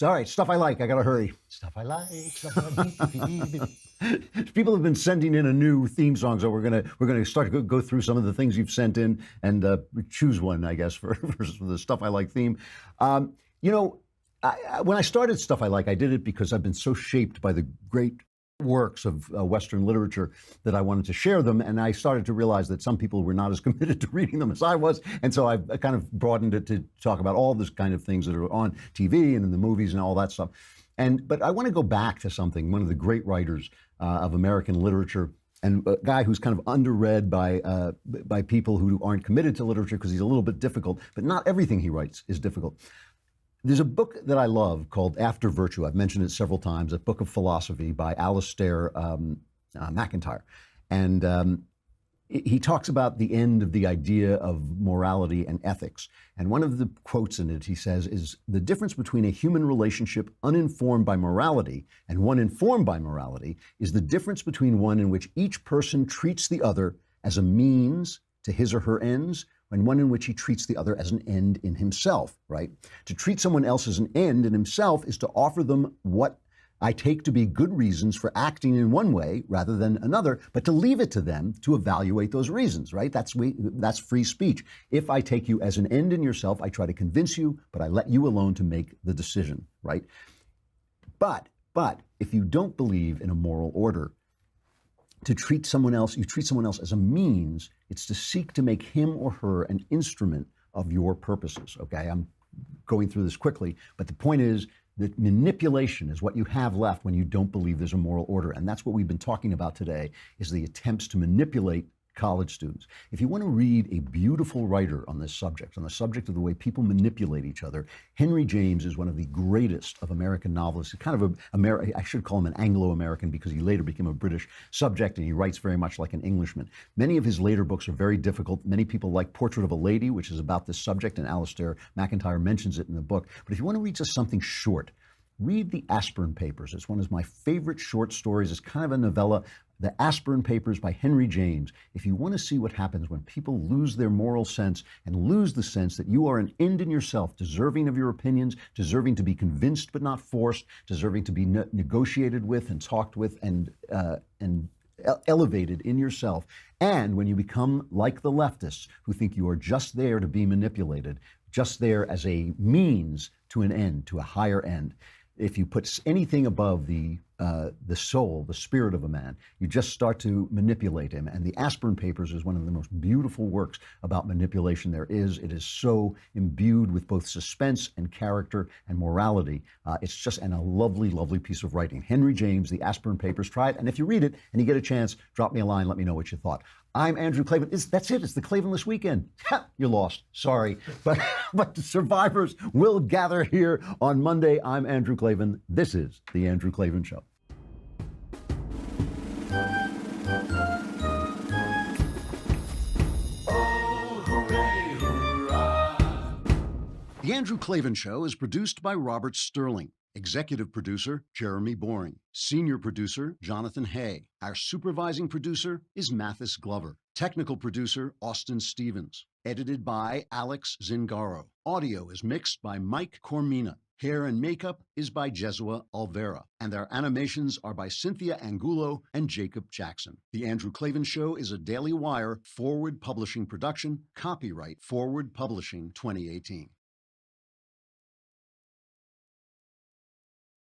All right, stuff I like. I gotta hurry. Stuff I like. Stuff I like. People have been sending in a new theme song, so we're gonna start to go through some of the things you've sent in and choose one, I guess, for the stuff I like theme. You know, when I started Stuff I Like, I did it because I've been so shaped by the great works of Western literature that I wanted to share them, and I started to realize that some people were not as committed to reading them as I was, and so I kind of broadened it to talk about all this kind of things that are on TV and in the movies and all that stuff. But I want to go back to something, one of the great writers of American literature, and a guy who's kind of underread by people who aren't committed to literature because he's a little bit difficult, but not everything he writes is difficult. There's a book that I love called After Virtue. I've mentioned it several times, a book of philosophy by Alasdair Macintyre. And he talks about the end of the idea of morality and ethics. And one of the quotes in it, he says, is the difference between a human relationship uninformed by morality and one informed by morality is the difference between one in which each person treats the other as a means to his or her ends, and one in which he treats the other as an end in himself, right? To treat someone else as an end in himself is to offer them what I take to be good reasons for acting in one way rather than another, but to leave it to them to evaluate those reasons, right? That's free speech. If I take you as an end in yourself, I try to convince you, but I let you alone to make the decision, right? But if you don't believe in a moral order, to treat someone else, you treat someone else as a means, it's to seek to make him or her an instrument of your purposes, okay? I'm going through this quickly, but the point is that manipulation is what you have left when you don't believe there's a moral order. And that's what we've been talking about today, is the attempts to manipulate college students. If you want to read a beautiful writer on this subject, on the subject of the way people manipulate each other, Henry James is one of the greatest of American novelists. Kind of I should call him an Anglo-American because he later became a British subject and he writes very much like an Englishman. Many of his later books are very difficult. Many people like Portrait of a Lady, which is about this subject, and Alasdair Macintyre mentions it in the book. But if you want to read just something short, read the Aspern Papers. It's one of my favorite short stories. It's kind of a novella. The Aspern Papers by Henry James. If you want to see what happens when people lose their moral sense and lose the sense that you are an end in yourself, deserving of your opinions, deserving to be convinced but not forced, deserving to be negotiated with and talked with and elevated in yourself, and when you become like the leftists who think you are just there to be manipulated, just there as a means to an end, to a higher end. If you put anything above the soul, the spirit of a man, you just start to manipulate him. And the Aspern Papers is one of the most beautiful works about manipulation there is. It is so imbued with both suspense and character and morality. It's just a lovely, lovely piece of writing. Henry James, the Aspern Papers. Try it. And if you read it and you get a chance, drop me a line. Let me know what you thought. I'm Andrew Klavan. That's it. It's the Klavanless weekend. You're lost. Sorry. But the survivors will gather here on Monday. I'm Andrew Klavan. This is The Andrew Klavan Show. The Andrew Klavan Show is produced by Robert Sterling. Executive producer, Jeremy Boring. Senior producer, Jonathan Hay. Our supervising producer is Mathis Glover. Technical producer, Austin Stevens. Edited by Alex Zingaro. Audio is mixed by Mike Cormina. Hair and makeup is by Jesua Alvera. And our animations are by Cynthia Angulo and Jacob Jackson. The Andrew Klavan Show is a Daily Wire Forward Publishing production. Copyright Forward Publishing 2018.